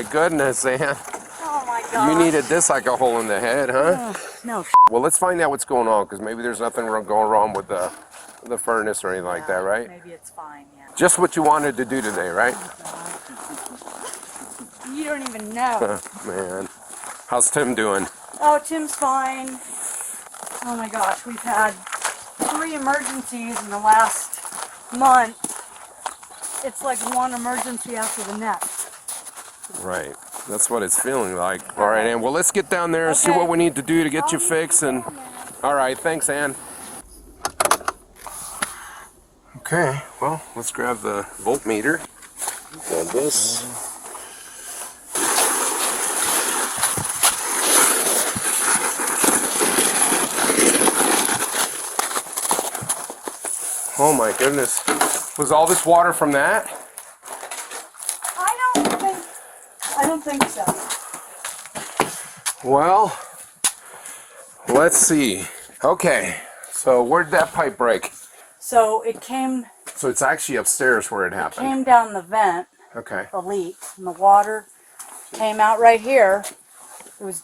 my goodness, Ann. Oh my God. You needed this like a hole in the head, huh? No. Well, let's find out what's going on, because maybe there's nothing going wrong with the furnace or anything like that, right? Maybe it's fine, yeah. Just what you wanted to do today, right? You don't even know. Man. How's Tim doing? Oh, Tim's fine. Oh my gosh, we've had 3 emergencies in the last month. It's like one emergency after the next. Right. That's what it's feeling like. All right, Ann. Well, let's get down there and see what we need to do to get you fixed. And all right, thanks, Ann. Okay. Well, let's grab the voltmeter. Grab this. Oh my goodness. Was all this water from that? I don't think so. Well, let's see. Okay, so where'd that pipe break? So it came. So it's actually upstairs where it happened. It came down the vent. Okay. The leak, and the water came out right here. It was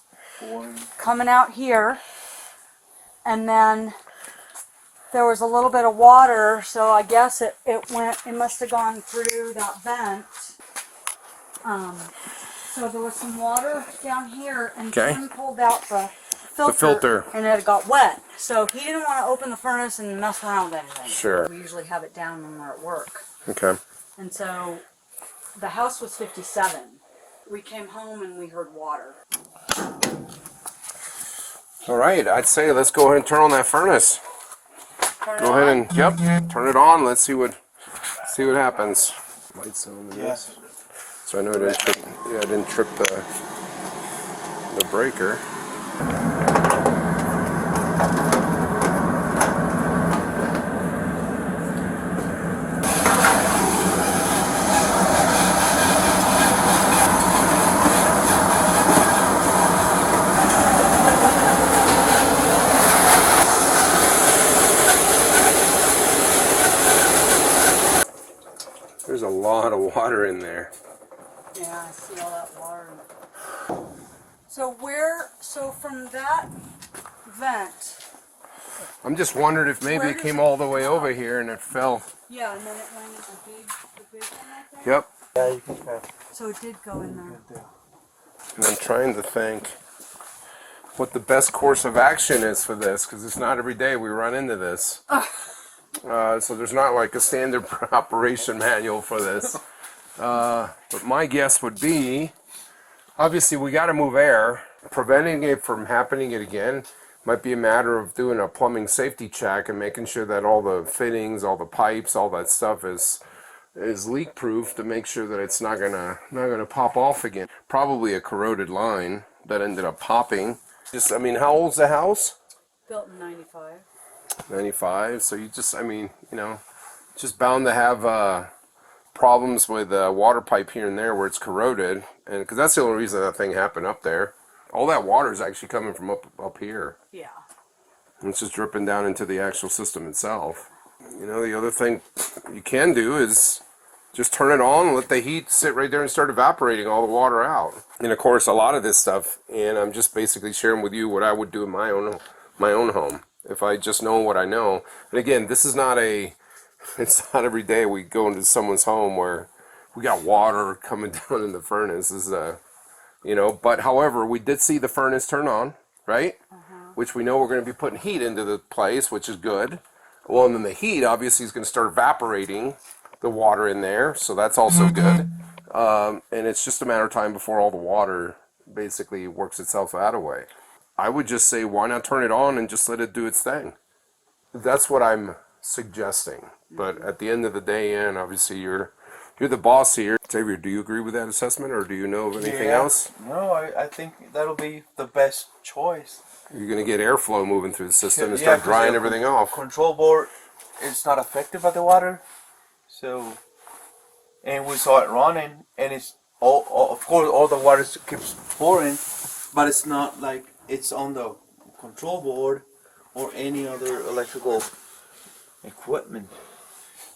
coming out here, and then there was a little bit of water, so I guess it must have gone through that vent. So there was some water down here, and Tim pulled out the filter, and it got wet. So he didn't want to open the furnace and mess around with anything. Sure. We usually have it down when we're at work. Okay. And so the house was 57. We came home and we heard water. All right, I'd say let's go ahead and turn on that furnace. Go ahead and turn it on. Let's see what happens. Lights on this. So I know I didn't trip the breaker. There's a lot of water in there. Yeah, I see all that water. So from that vent. I'm just wondering if maybe it came all the way over here and it fell. Yeah, and then it went in the big one, I think. Yep. Yeah, you can try. So it did go in there. And I'm trying to think what the best course of action is for this, because it's not every day we run into this. So there's not like a standard operation manual for this. But my guess would be, obviously we got to move air. Preventing it from happening again might be a matter of doing a plumbing safety check and making sure that all the fittings, all the pipes, all that stuff is leak proof, to make sure that it's not gonna pop off again. Probably a corroded line that ended up popping. Just, I mean, how old's the house? Built in 95. 95. So you just, I mean, you know, just bound to have problems with water pipe here and there where it's corroded, and because that's the only reason that thing happened up there. All that water is actually coming from up here. Yeah. And it's just dripping down into the actual system itself. You know, the other thing you can do is just turn it on, let the heat sit right there and start evaporating all the water out. And of course, a lot of this stuff, and I'm just basically sharing with you what I would do in my own home if I just know what I know. And again, this is not it's not every day we go into someone's home where we got water coming down in the furnace. This is you know, but however, we did see the furnace turn on, right? Which we know we're going to be putting heat into the place, which is good. Well, and then the heat obviously is going to start evaporating the water in there, so that's also good. And it's just a matter of time before all the water basically works itself out of the way. I would just say, why not turn it on and just let it do its thing? That's what I'm suggesting. But at the end of the day, Ann, obviously you're the boss here. Xavier, do you agree with that assessment, or do you know of anything else? No, I think that'll be the best choice. You're going to get airflow moving through the system and start drying everything off. Control board is not affected by the water, so, and we saw it running, and it's all of course all the water keeps pouring, but it's not like it's on the control board or any other electrical equipment.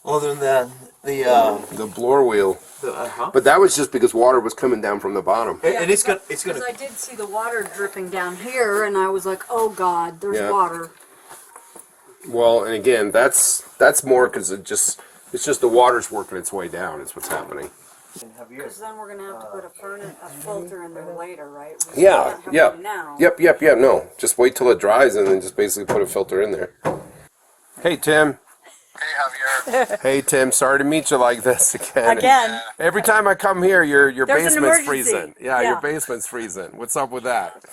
Other than the The blower wheel. uh-huh. But that was just because water was coming down from the bottom. And it's gonna Because I did see the water dripping down here, and I was like, "Oh God, there's Yeah. water." Well, and again, that's more because it's just the water's working its way down. Is what's happening. Because then we're gonna have to put a filter in there later, right? We Yeah, can't have yeah. one now. Yep. No, just wait till it dries and then just basically put a filter in there. Hey, Tim. Hey Javier. Hey, Tim. Sorry to meet you like this again. Again. Every time I come here, your There's an basement's emergency. freezing. Yeah, your Yeah. basement's freezing. What's up with that?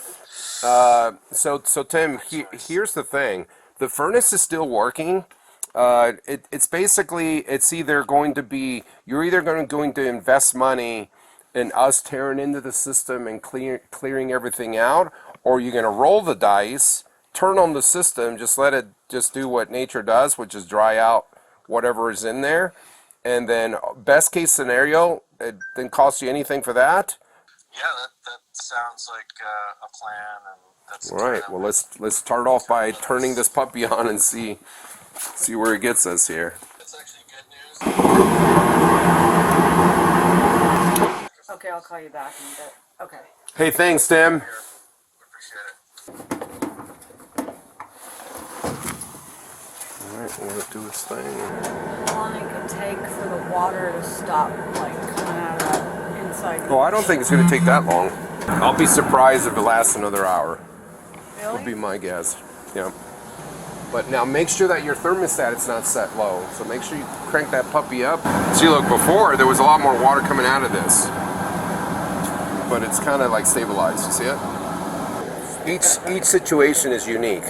So Tim, here's the thing. The furnace is still working. It's basically, it's either going to be, you're either going to invest money in us tearing into the system and clearing everything out, or you're going to roll the dice, turn on the system, just let it just do what nature does, which is dry out whatever is in there, and then best case scenario, it didn't cost you anything for that. Yeah, that sounds like a plan, and that's All right. Well, let's start off by turning this puppy on and see where it gets us here. That's actually good news. Okay, I'll call you back in a bit. Okay. Hey, thanks, Tim. We appreciate it. All right, we're gonna do this thing. How long it could take for the water to stop, like, coming out of that inside? Oh, I don't think it's gonna take that long. I'll be surprised if it lasts another hour. Would be Really? my guess. Yeah. But now make sure that your thermostat is not set low. So make sure you crank that puppy up. See, look, before there was a lot more water coming out of this, but it's kind of like stabilized. You see it? Each situation is unique,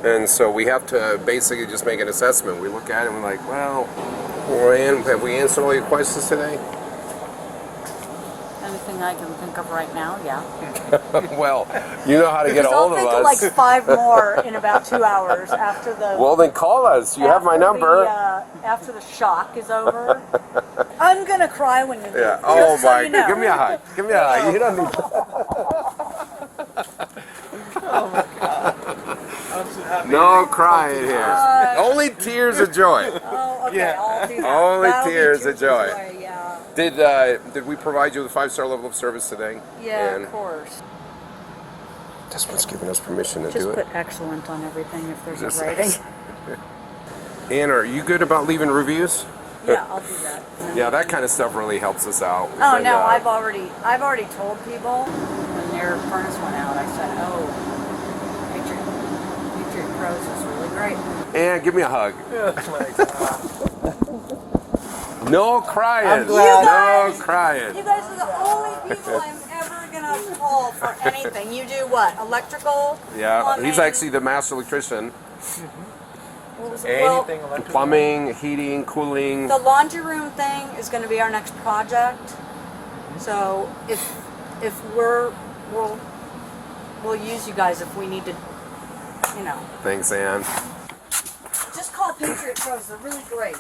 and so we have to basically just make an assessment. We look at it and we're like, well, have we answered all your questions today? Anything I can think of right now, yeah. Well, you know how to get a Because I'll hold of think of us. like 5 more in about 2 hours after the. Well, then call us. You have my after number. After the shock is over. I'm gonna cry when you. Yeah. Just Oh so my. you know. Give me a hug. Give me a hug. You don't need. I'm so happy. No crying here. Only tears of joy. Oh, okay. Yeah. I'll do that. Only That'll be tears of joy. Yeah. Did we provide you with a 5-star level of service today? Yeah, And of course. this one's giving us permission to Just do put it. excellent on everything if there's Just- a rating. Anna, are you good about leaving reviews? Yeah, I'll do that. Yeah, that kind of stuff really helps us out. Oh But, no, I've already told people when their furnace went out. I said, "Oh, Patriot Pros is really great." And give me a hug. Oh my God. No crying. I'm glad. No You crying. guys are the only people I'm ever gonna call for anything. You do what? Electrical? Yeah, Plumbing? he's actually the master electrician. Well, Anything electrical? Plumbing, heating, cooling. the laundry room thing is going to be our next project. So if we'll use you guys if we need to, you know. Thanks, Ann. Just call Patriot Pros. They're really great.